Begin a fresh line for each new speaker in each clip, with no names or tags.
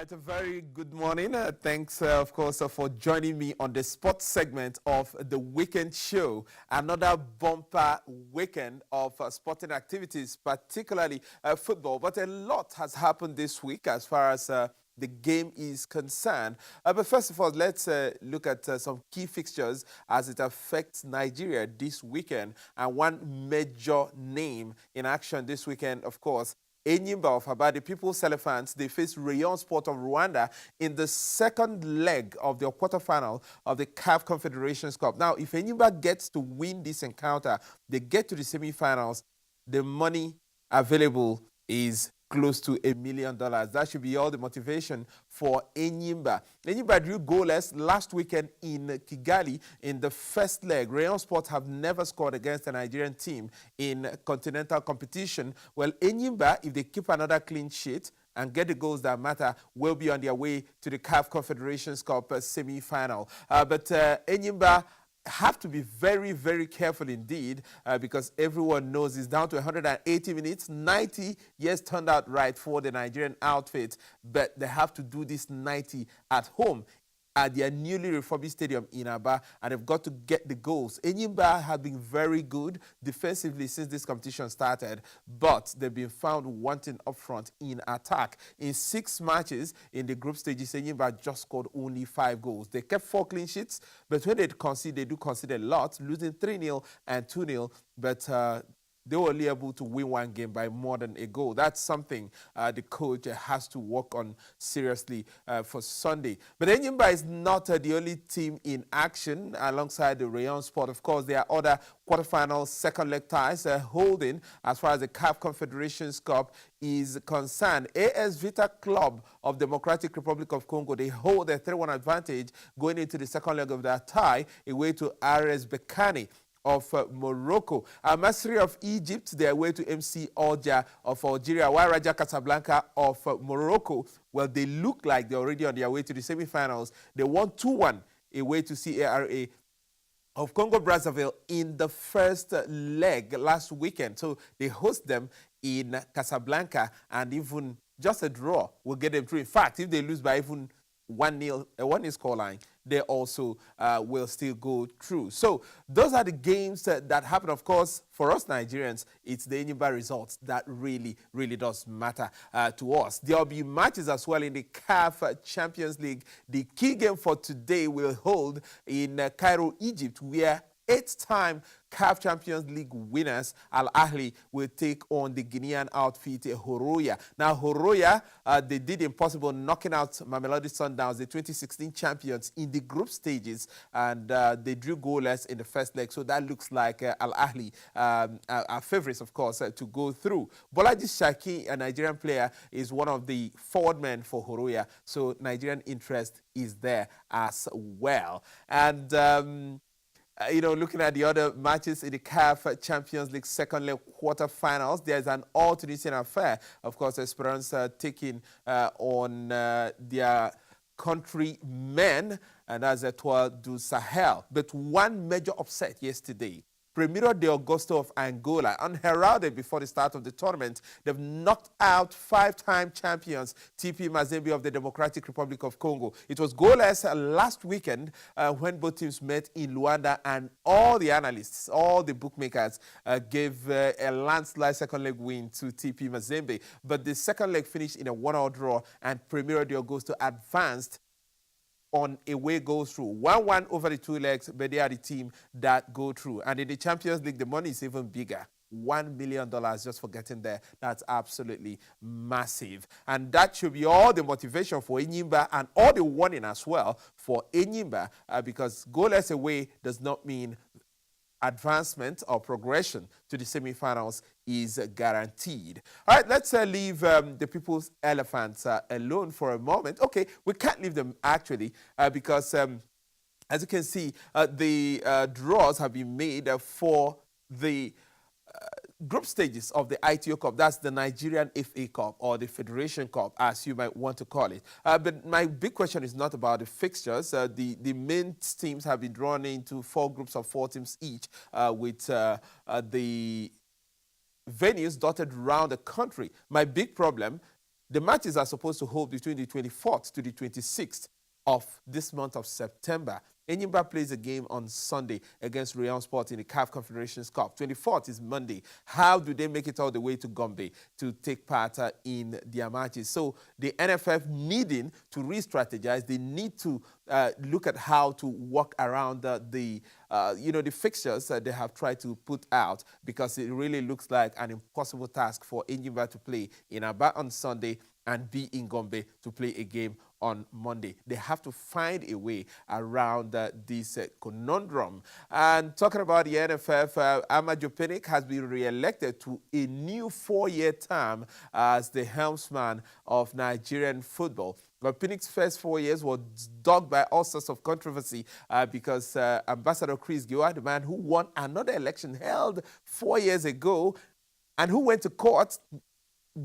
It's a very good morning. Thanks, of course, for joining me on the sports segment of the weekend show. Another bumper weekend of sporting activities, particularly football. But a lot has happened this week as far as the game is concerned. But first of all, let's look at some key fixtures as it affects Nigeria this weekend. And one major name in action this weekend, of course, Enyimba of Aba, the People's Elephants, they face Rayon Sport of Rwanda in the second leg of the quarterfinal of the CAF Confederations Cup. Now, if Enyimba gets to win this encounter, they get to the semifinals, the money available is close to $1 million. That should be all the motivation for Enyimba. Enyimba drew goalless last weekend in Kigali in the first leg. Rayon Sport have never scored against a Nigerian team in continental competition. Well, Enyimba, if they keep another clean sheet and get the goals that matter, will be on their way to the CAF Confederations Cup semi-final. But Enyimba have to be very, very careful indeed because everyone knows it's down to 180 minutes. 90 years turned out right for the Nigerian outfit, but they have to do this 90 at home at their newly refurbished stadium in Aba, and they've got to get the goals. Enyimba have been very good defensively since this competition started, but they've been found wanting up front in attack. In 6 matches in the group stages, Enyimba just scored only 5 goals. They kept 4 clean sheets, but when they concede, they do concede a lot, losing 3-0 and 2-0, but they were only able to win 1 game by more than a goal. That's something the coach has to work on seriously for Sunday. But Enyimba is not the only team in action alongside the Rayon Sport. Of course, there are other quarterfinal second leg ties holding as far as the CAF Confederations Cup is concerned. AS Vita Club of Democratic Republic of Congo, they hold a 3-1 advantage going into the second leg of that tie away to RS Bekane of Morocco. Masri of Egypt, their way to MC Alger of Algeria, while Raja Casablanca of Morocco, well, they look like they're already on their way to the semifinals. They won 2-1 away to CARA of Congo-Brazzaville in the first leg last weekend. So they host them in Casablanca, and even just a draw will get them through. In fact, if they lose by even 1-0 scoreline, they also will still go through. So those are the games that happen. Of course, for us Nigerians, it's the Enyimba results that really, really does matter to us. There will be matches as well in the CAF Champions League. The key game for today will hold in Cairo, Egypt, where 8-time CAF Champions League winners Al Ahly will take on the Guinean outfit Horoya. Now, Horoya, they did impossible, knocking out Mamelodi Sundowns, the 2016 champions, in the group stages, and they drew goalless in the first leg. So that looks like Al Ahly, our favorites, of course, to go through. Bolaji Shaki, a Nigerian player, is one of the forward men for Horoya. So Nigerian interest is there as well. And looking at the other matches in the CAF Champions League second leg quarterfinals, there's an all-Tunisian affair. Of course, Esperance taking on their countrymen, and that's Etoile du Sahel. But one major upset yesterday. Primeiro de Agosto of Angola, unheralded before the start of the tournament, they've knocked out 5-time champions TP Mazembe of the Democratic Republic of Congo. It was goalless last weekend when both teams met in Luanda, and all the analysts, all the bookmakers gave a landslide second leg win to TP Mazembe. But the second leg finished in a 1-1 draw, and Primeiro de Agosto advanced on away goes through. 1-1 over the 2 legs, but they are the team that go through. And in the Champions League, the money is even bigger. $1 million just for getting there. That's absolutely massive. And that should be all the motivation for Enyimba, and all the warning as well for Enyimba, because goalless away does not mean advancement or progression to the semifinals is guaranteed. All right, let's leave the People's Elephants alone for a moment. Okay, we can't leave them actually because as you can see, the draws have been made for the group stages of the ITO Cup. That's the Nigerian FA Cup, or the Federation Cup, as you might want to call it. But my big question is not about the fixtures. The main teams have been drawn into 4 groups of 4 teams each, with the venues dotted around the country. My big problem The matches are supposed to hold between the 24th to the 26th of this month of September. Enyimba plays a game on Sunday against Rayon Sport in the CAF Confederations Cup. 24th is Monday. How do they make it all the way to Gombe to take part in their matches? So the NFF needing to re-strategize. They need to look at how to work around the fixtures that they have tried to put out, because it really looks like an impossible task for Enyimba to play in Aba on Sunday and be in Gombe to play a game on Monday. They have to find a way around this conundrum. And talking about the NFF, Amaju Pinnick has been re-elected to a new 4-year term as the helmsman of Nigerian football. But Pinnick's first 4 years were dogged by all sorts of controversy because Ambassador Chris Giwa, the man who won another election held 4 years ago and who went to court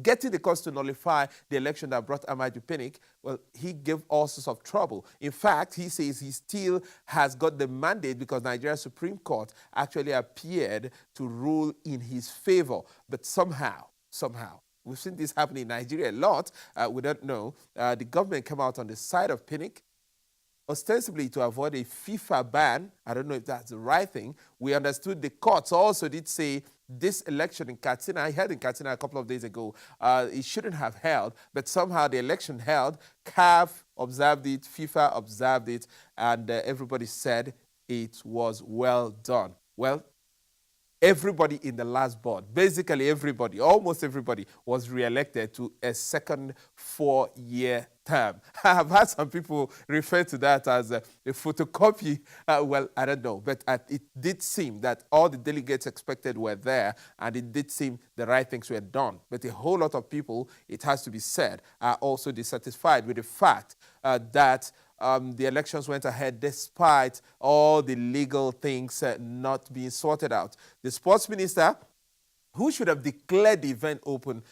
getting the courts to nullify the election that brought Amaju Pinnick, well, he gave all sorts of trouble. In fact, he says he still has got the mandate because Nigeria's Supreme Court actually appeared to rule in his favor. But somehow, we've seen this happen in Nigeria a lot. We don't know. The government came out on the side of Pinnick, ostensibly to avoid a FIFA ban. I don't know if that's the right thing. We understood the courts also did say this election in Katsina, I heard in Katsina a couple of days ago, it shouldn't have held, but somehow the election held. CAF observed it, FIFA observed it, and everybody said it was well done. Well, everybody in the last board, basically everybody, almost everybody, was re-elected to a second 4-year term. I have had some people refer to that as a photocopy. Well, I don't know, but it did seem that all the delegates expected were there, and it did seem the right things were done. But a whole lot of people, it has to be said, are also dissatisfied with the fact that the elections went ahead despite all the legal things not being sorted out. The sports minister, who should have declared the event open,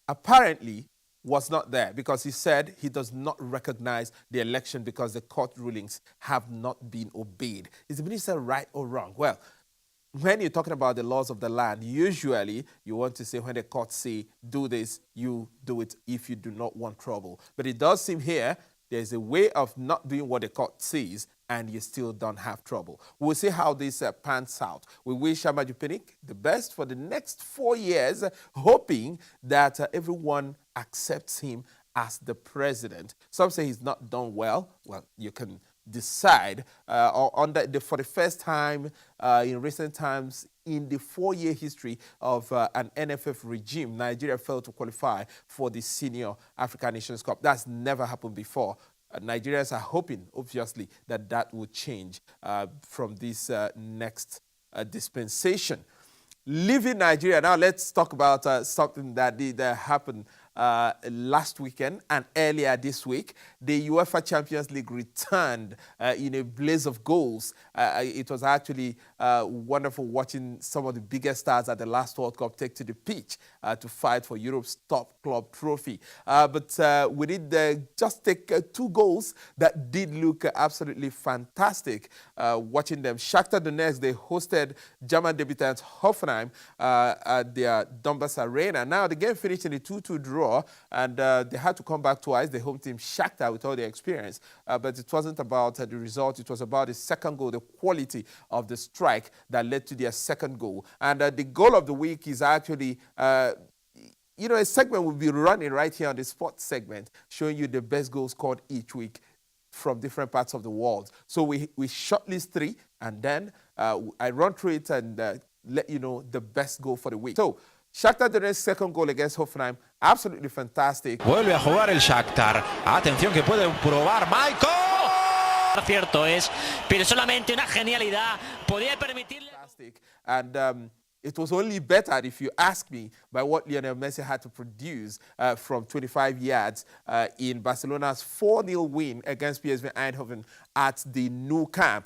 apparently was not there because he said he does not recognize the election because the court rulings have not been obeyed. Is the minister right or wrong? Well, when you're talking about the laws of the land, usually you want to say when the courts say do this, you do it if you do not want trouble. But it does seem here there's a way of not doing what the court says and you still don't have trouble. We'll see how this pans out. We wish Amaju Pinnick the best for the next 4 years, hoping that everyone accepts him as the president. Some say he's not done well. Well, you can decide. For the first time in recent times, in the 4-year history of an NFF regime, Nigeria failed to qualify for the Senior African Nations Cup. That's never happened before. Nigerians are hoping, obviously, that that will change from this next dispensation. Leaving Nigeria, now let's talk about something that did happen last weekend and earlier this week. The UEFA Champions League returned in a blaze of goals. It was actually wonderful watching some of the biggest stars at the last World Cup take to the pitch to fight for Europe's top club trophy. But we did just take 2 goals that did look absolutely fantastic watching them. Shakhtar Donetsk, they hosted German debutants Hoffenheim at their Donbass Arena. Now the game finished in a 2-2 draw. And they had to come back twice, the home team Shakhtar, with all their experience. But it wasn't about the result. It was about the second goal, the quality of the strike that led to their second goal. And the goal of the week is actually, a segment we'll be running right here on the sports segment, showing you the best goals scored each week from different parts of the world. So we shortlist 3, and then I run through it and let you know the best goal for the week. So Shakhtar Donetsk's second goal against Hoffenheim, absolutely fantastic.
Vuelve a jugar el Shakhtar. Atención que puede probar Michael.
Cierto es, pero solamente una genialidad podía permitirle.
And it was only better, if you ask me, by what Lionel Messi had to produce from 25 yards in Barcelona's 4-0 win against PSV Eindhoven at the Nou Camp.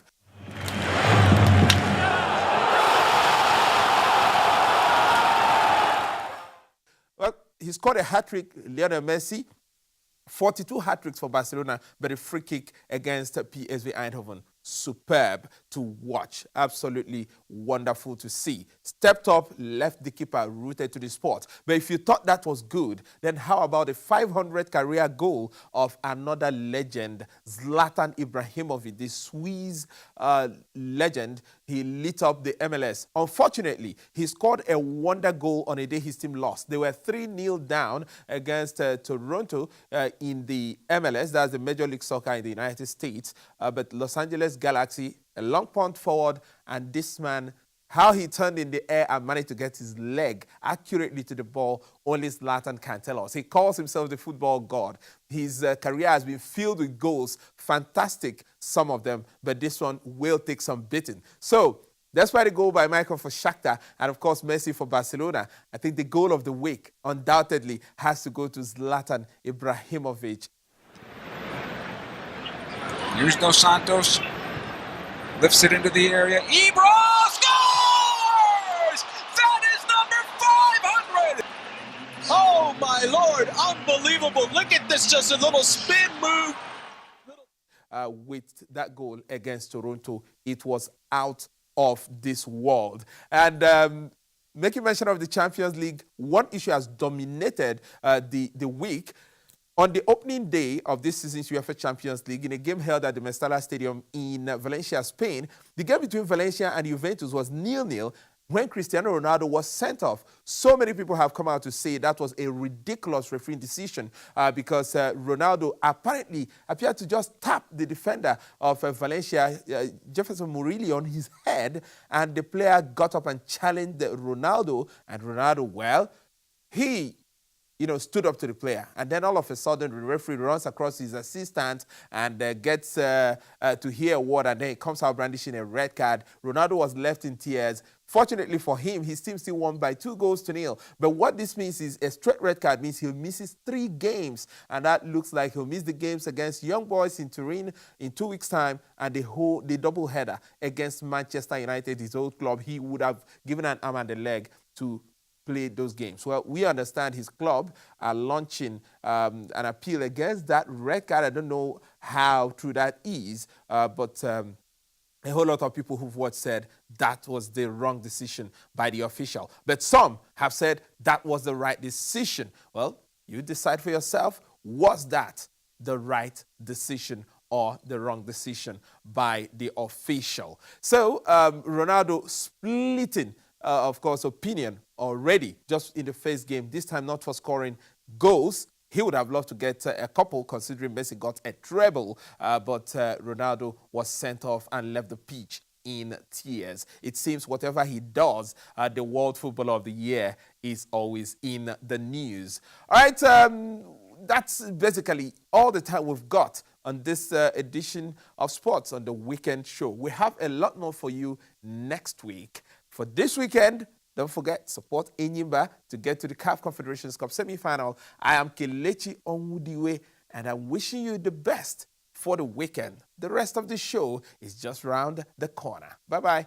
He scored a hat-trick, Lionel Messi, 42 hat-tricks for Barcelona, but a free kick against PSV Eindhoven. superb to watch. Absolutely wonderful to see. Stepped up, left the keeper rooted to the spot. But if you thought that was good, then how about the 500th career goal of another legend, Zlatan Ibrahimovic, the Swiss legend? He lit up the MLS. Unfortunately, he scored a wonder goal on a day his team lost. They were 3-0 down against Toronto in the MLS. That's the Major League Soccer in the United States. But Los Angeles Galaxy, a long punt forward, and this man, how he turned in the air and managed to get his leg accurately to the ball, only Zlatan can tell us. He calls himself the football god. His career has been filled with goals, fantastic, some of them, but this one will take some beating. So that's why the goal by Michael for Shakhtar, and of course Messi for Barcelona. I think the goal of the week undoubtedly has to go to Zlatan Ibrahimovic.
Here's Dos Santos. Lifts it into the area. Ibra scores! That is number 500!
Oh, my Lord. Unbelievable. Look at this. Just a little spin move.
With that goal against Toronto, it was out of this world. And making mention of the Champions League, one issue has dominated the week. On the opening day of this season's UEFA Champions League, in a game held at the Mestalla Stadium in Valencia, Spain, the game between Valencia and Juventus was 0-0 when Cristiano Ronaldo was sent off. So many people have come out to say that was a ridiculous refereeing decision because Ronaldo apparently appeared to just tap the defender of Valencia, Jefferson Murillo, on his head, and the player got up and challenged Ronaldo, and Ronaldo, well, he stood up to the player. And then all of a sudden, the referee runs across his assistant and gets to hear a word, and then he comes out brandishing a red card. Ronaldo was left in tears. Fortunately for him, his team still won by 2-0. But what this means is a straight red card means he misses 3 games. And that looks like he'll miss the games against Young Boys in Turin in 2 weeks' time, and the double header against Manchester United, his old club. He would have given an arm and a leg to play those games. Well, we understand his club are launching an appeal against that red card. I don't know how true that is, but a whole lot of people who've watched said that was the wrong decision by the official. But some have said that was the right decision. Well, you decide for yourself. Was that the right decision or the wrong decision by the official? So Ronaldo splitting, of course, opinion already just in the first game, this time not for scoring goals. He would have loved to get a couple, considering Messi got a treble, but Ronaldo was sent off and left the pitch in tears. It seems whatever he does, the World Footballer of the Year is always in the news. All right, that's basically all the time we've got on this edition of Sports on the Weekend Show. We have a lot more for you next week. For this weekend, don't forget, support Enyimba to get to the CAF Confederations Cup semi-final. I am Kelechi Onwudiwe, and I'm wishing you the best for the weekend. The rest of the show is just round the corner. Bye-bye.